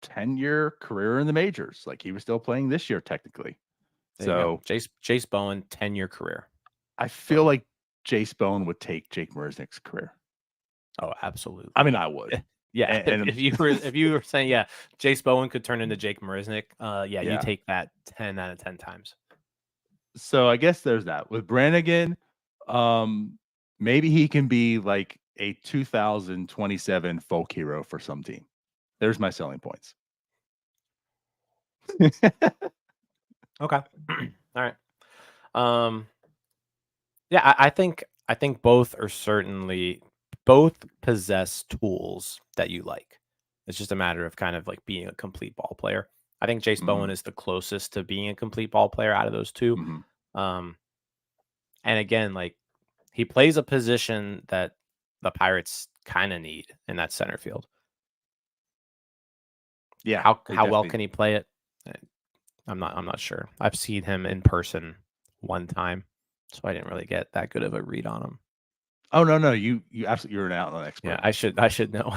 10-year career in the majors. Like he was still playing this year technically. So Jace Bowen, 10-year career. I feel like Jace Bowen would take Jake Marisnick's career. Oh, absolutely. I mean, I would. Yeah. And if you were saying, yeah, Jace Bowen could turn into Jake Marisnick, you take that 10 out of 10 times. So I guess there's that. With Brannigan, maybe he can be like a 2027 folk hero for some team. There's my selling points. Okay. All right. Yeah, I think both possess tools that you like. It's just a matter of kind of like being a complete ball player. I think Jace Bowen is the closest to being a complete ball player out of those two. And again, like he plays a position that the Pirates kind of need in that center field. Yeah. How well can he play it? I'm not sure. I've seen him in person one time, so I didn't really get that good of a read on him. Oh no, you absolutely, you're an outlet expert. Yeah, I should know.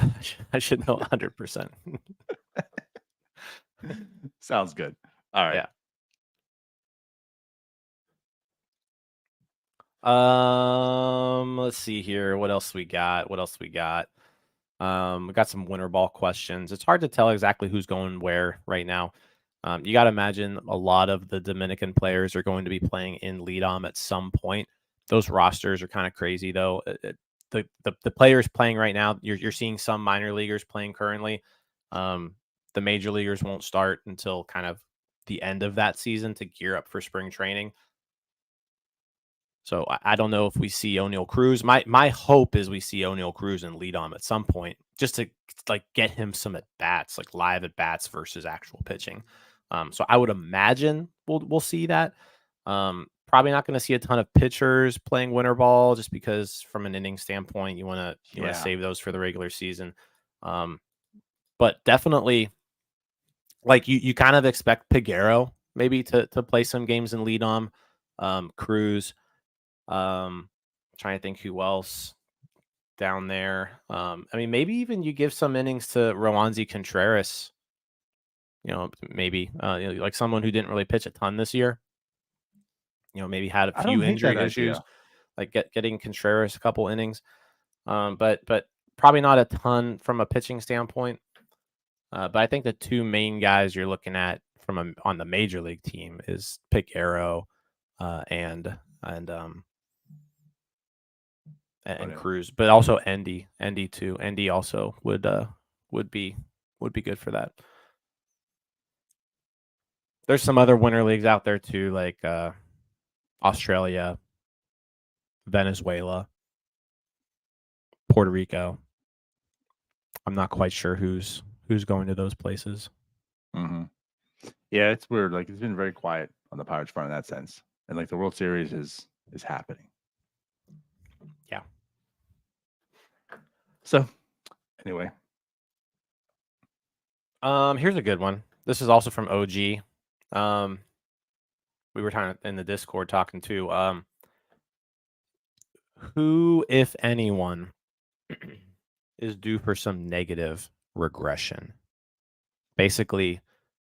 I should know 100%. Sounds good. All right. Yeah. Let's see here. What else we got? We got some winter ball questions. It's hard to tell exactly who's going where right now. You got to imagine a lot of the Dominican players are going to be playing in lead-om at some point. Those rosters are kind of crazy, though. The players playing right now, you're seeing some minor leaguers playing currently. The major leaguers won't start until kind of the end of that season to gear up for spring training. So I don't know if we see O'Neal Cruz. My hope is we see O'Neal Cruz in lead-om at some point, just to like get him some at bats, like live at bats versus actual pitching. So I would imagine we'll see that. Probably not going to see a ton of pitchers playing winter ball, just because from an inning standpoint, you want to save those for the regular season. But definitely, like you kind of expect Peguero maybe to play some games in lead-om. Cruz. Trying to think who else down there. I mean, maybe even you give some innings to Roansy Contreras. Maybe like someone who didn't really pitch a ton this year. Maybe had a few injury issues, like getting Contreras a couple innings. But probably not a ton from a pitching standpoint. But I think the two main guys you're looking at on the major league team is Peguero and and Oh, no. Cruz, but also Endy too. Endy also would be good for that. There's some other winter leagues out there too, like Australia, Venezuela, Puerto Rico. I'm not quite sure who's going to those places. Mm-hmm. Yeah, it's weird. Like it's been very quiet on the Pirates front in that sense, and like the World Series is happening. Yeah. So, anyway, here's a good one. This is also from OG. We were kind of in the Discord talking too. Who, if anyone, is due for some negative regression? Basically,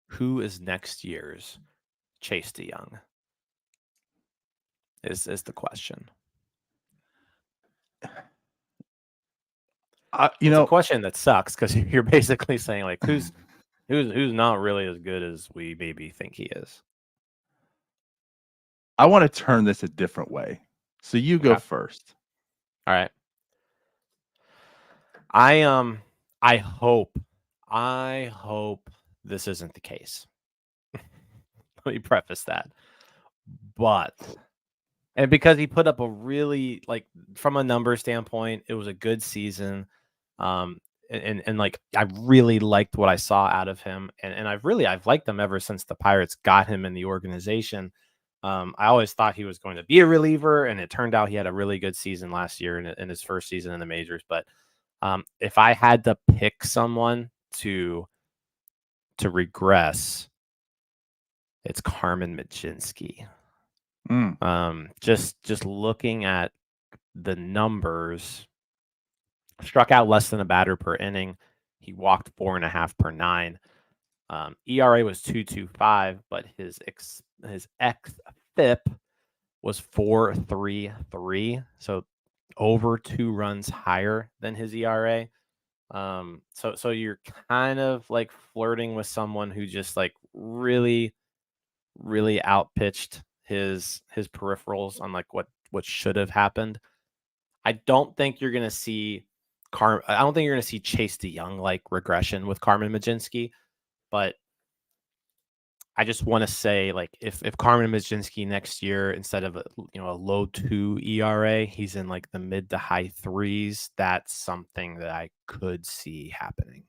who is next year's Chase DeYoung? Is the question. you It's know, a question that sucks because you're basically saying like who's not really as good as we maybe think he is. I want to turn this a different way. So you go Okay. first. All right. I hope this isn't the case. Let me preface that. But and because he put up a really like from a number standpoint, it was a good season. And like I really liked what I saw out of him. And I've liked him ever since the Pirates got him in the organization. I always thought he was going to be a reliever, and it turned out he had a really good season last year in his first season in the majors. But if I had to pick someone to regress, it's Carmen Mlodzinski. Just looking at the numbers, struck out less than a batter per inning. He walked 4.5 per 9. ERA was 2.25, but his xFIP was 4.33, so over 2 runs higher than his ERA. So you're kind of like flirting with someone who just like really outpitched his peripherals on like what should have happened. I don't think you're gonna see Chase DeYoung like regression with Carmen Mlodzinski, but I just want to say like if Carmen Mlodzinski next year instead of a low 2 ERA, he's in like the mid to high 3s. That's something that I could see happening.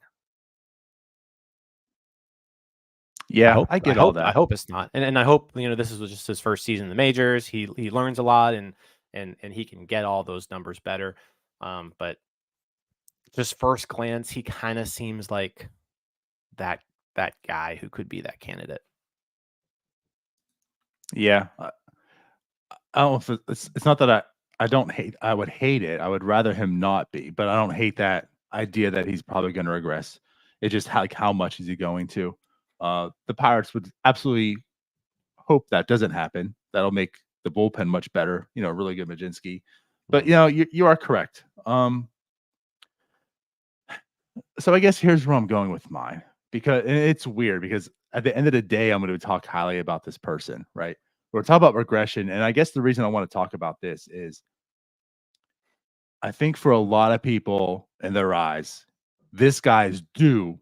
Yeah, I get all that. I hope it's not, and I hope this is just his first season in the majors. He learns a lot and he can get all those numbers better. But just first glance, he kind of seems like that guy who could be that candidate. Yeah, I don't know if it's not that I don't hate. I would hate it. I would rather him not be, but I don't hate that idea that he's probably going to regress. It's just how much is he going to? The Pirates would absolutely hope that doesn't happen. That'll make the bullpen much better. Really good Mlodzinski. But you are correct. So I guess here's where I'm going with mine, because and it's weird because at the end of the day, I'm going to talk highly about this person, right? We're talking about regression, and I guess the reason I want to talk about this is I think for a lot of people in their eyes, this guy is due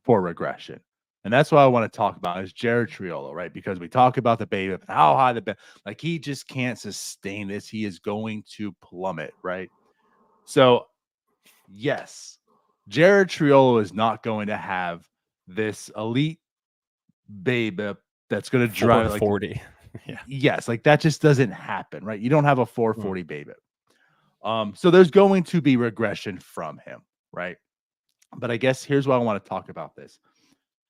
for regression. And that's what I want to talk about is Jared Triolo, right? Because we talk about the baby, how high like he just can't sustain this. He is going to plummet, right? So, yes, Jared Triolo is not going to have this elite baby that's going to drive like 440. Yeah. Yes, like that just doesn't happen, right? You don't have a 440 baby. So there's going to be regression from him, right? But I guess here's why I want to talk about this.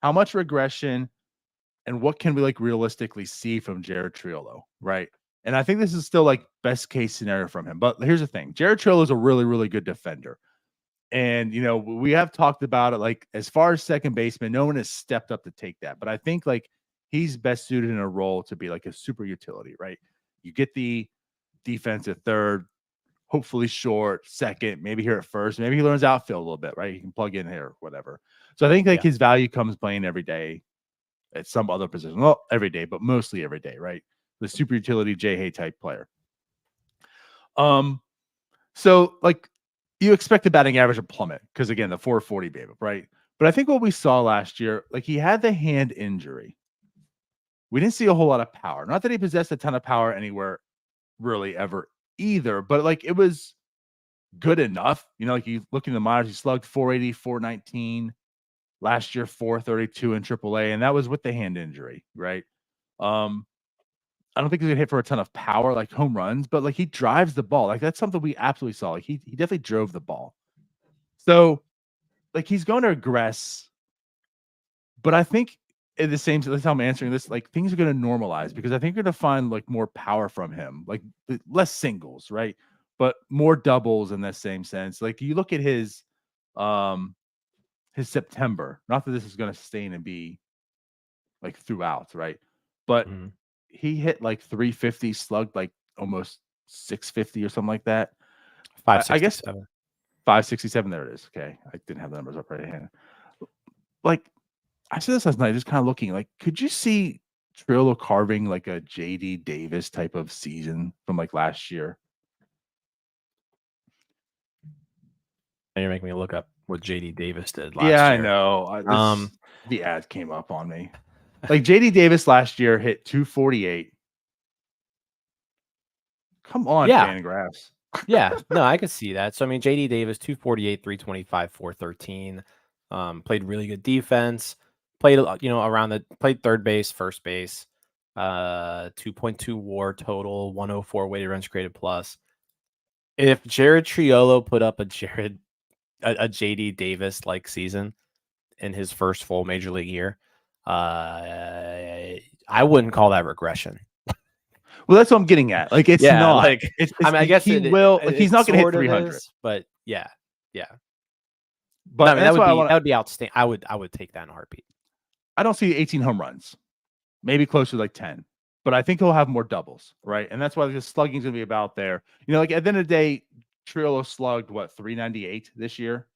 How much regression and what can we like realistically see from Jared Triolo, right? And I think this is still like best case scenario from him. But here's the thing. Jared Triolo is a really, really good defender. And, we have talked about it, like as far as second baseman, no one has stepped up to take that. But I think like he's best suited in a role to be like a super utility, right? You get the defense at third, hopefully short, second, maybe here at first. Maybe he learns outfield a little bit, right? He can plug in here, whatever. So I think like his value comes playing every day at some other position. Well, every day, but mostly every day, right? the super utility Hay type player. So like you expect the batting average to plummet because again the 440 babe, right? But I think what we saw last year, like he had the hand injury. We didn't see a whole lot of power. Not that he possessed a ton of power anywhere really ever either, but like it was good enough. You know, like you look in the minors, he slugged 480, 419 last year, 432 in AAA, and that was with the hand injury, right? I don't think he's gonna hit for a ton of power like home runs, but like he drives the ball. Like that's something we absolutely saw. Like he definitely drove the ball. So like he's going to regress, but I think at the same time, that's how I'm answering this. Like things are going to normalize because I think you're going to find like more power from him, like less singles, right? But more doubles in that same sense. Like you look at his September. Not that this is going to sustain and be like throughout, right? But he hit like 350, slugged like almost 650 or something like that. I guess 567. 567. There it is. Okay, I didn't have the numbers up right at hand. Like I said this last night, just kind of looking like, could you see Triolo carving like a JD Davis type of season from like last year? And you're making me look up what JD Davis did last Yeah, year. I know. The ad came up on me. Like JD Davis last year hit 248. Come on, Fangraphs. Yeah, no, I could see that. So I mean, JD Davis, 248, 325, 413. Played really good defense. Played played third base, first base. 2.2 WAR total, 104 weighted runs created plus. If Jared Triolo put up a JD Davis like season in his first full major league year, I wouldn't call that regression. Well, that's what I'm getting at. Like, it's not. Like, I mean, I guess he will. Like, he's not going to hit 300. But yeah. But No, I mean, that's why that would be outstanding. I would take that in a heartbeat. I don't see 18 home runs, maybe closer to like 10. But I think he'll have more doubles, right? And that's why the slugging is going to be about there. You know, like at the end of the day, Triolo slugged what 398 this year.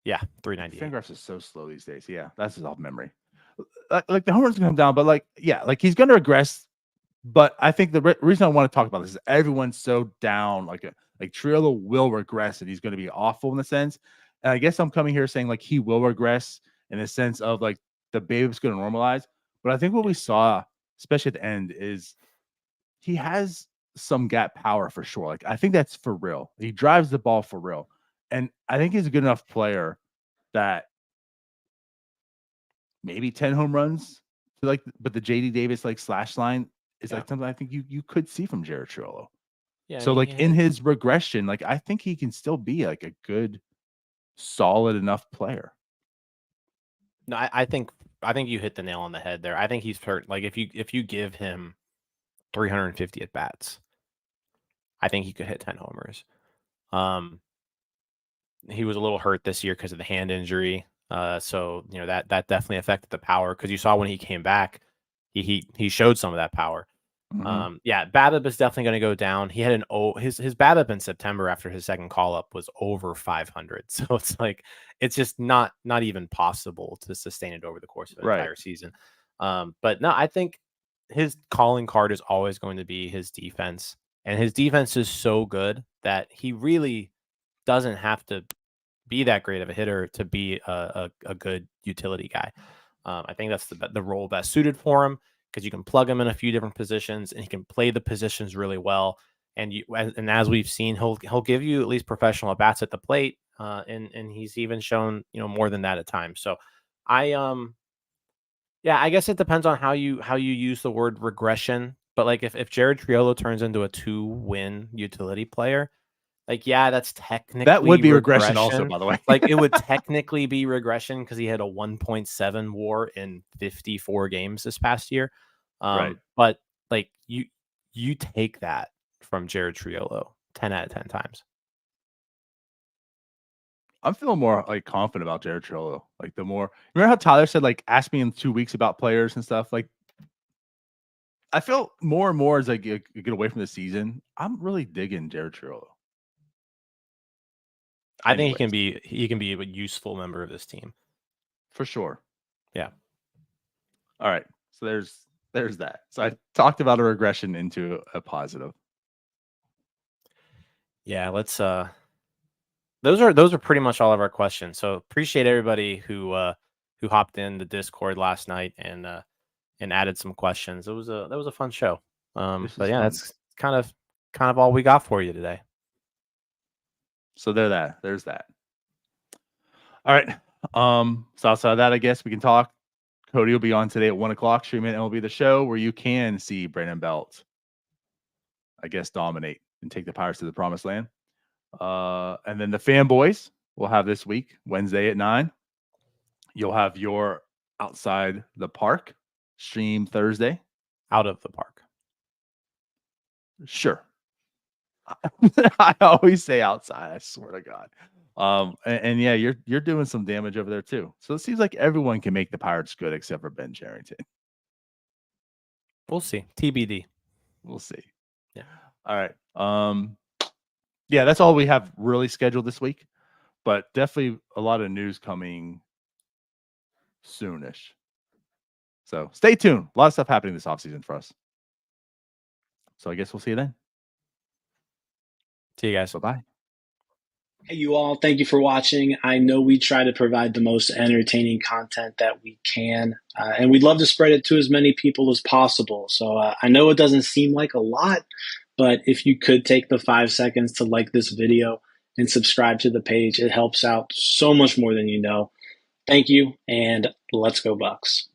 Yeah, 398. Fangraphs is so slow these days. Yeah, that's just off memory. Like the home runs gonna come down, but like yeah, like he's gonna regress. But I think the reason I want to talk about this is everyone's so down. Like Triolo will regress and he's going to be awful in the sense. And I guess I'm coming here saying like he will regress in the sense of like the babe's going to normalize. But I think what we saw, especially at the end, is he has some gap power for sure. Like I think that's for real. He drives the ball for real. And I think he's a good enough player that maybe 10 home runs to like, but the JD Davis like slash line is like something I think you could see from Jared Triolo. Yeah. So like in his regression, like I think he can still be like a good, solid enough player. No, I think you hit the nail on the head there. I think he's hurt. Like if you give him 350 at bats, I think he could hit 10 homers. He was a little hurt this year because of the hand injury. So you know that definitely affected the power because you saw when he came back, he showed some of that power. Yeah, BABIP is definitely going to go down. He had his BABIP in September after his second call up was over 500. So it's like it's just not even possible to sustain it over the course of an entire season. But no, I think his calling card is always going to be his defense, and his defense is so good that he really doesn't have to be that great of a hitter to be a good utility guy. I think that's the role best suited for him because you can plug him in a few different positions and he can play the positions really well. And as we've seen, he'll give you at least professional at bats at the plate, and he's even shown more than that at times. So I guess it depends on how you use the word regression. But like if Jared Triolo turns into a 2-win utility player, like, yeah, that's technically that would be regression also, by the way. Like it would technically be regression because he had a 1.7 WAR in 54 games this past year. But like you take that from Jared Triolo 10 out of 10 times. I'm feeling more like confident about Jared Triolo. Like the more, remember how Tyler said, like, ask me in 2 weeks about players and stuff. Like, I feel more and more as I get away from the season, I'm really digging Jared Triolo. I think he can be a useful member of this team. For sure. Yeah. All right. So there's that. So I talked about a regression into a positive. Yeah, let's those are pretty much all of our questions. So appreciate everybody who hopped in the Discord last night and added some questions. That was a fun show. This But is yeah, fun. that's kind of all we got for you today. So there's that. All right. So outside of that, I guess we can talk. Cody will be on today at 1:00 streaming MLB The Show, where you can see Brandon Belt, I guess, dominate and take the Pirates to the promised land. And then the Fanboys will have this week, Wednesday at 9. You'll have your Outside the Park stream Thursday. Out of the park. Sure. I always say outside, I swear to God. And yeah, you're doing some damage over there too. So it seems like everyone can make the Pirates good except for Ben Cherington. We'll see. TBD. We'll see. Yeah. All right. Yeah, that's all we have really scheduled this week, but definitely a lot of news coming soonish. So stay tuned. A lot of stuff happening this offseason for us. So I guess we'll see you then. See you guys. Bye-bye. Hey, you all. Thank you for watching. I know we try to provide the most entertaining content that we can, and we'd love to spread it to as many people as possible. So I know it doesn't seem like a lot, but if you could take the 5 seconds to like this video and subscribe to the page, it helps out so much more than you know. Thank you, and let's go Bucks.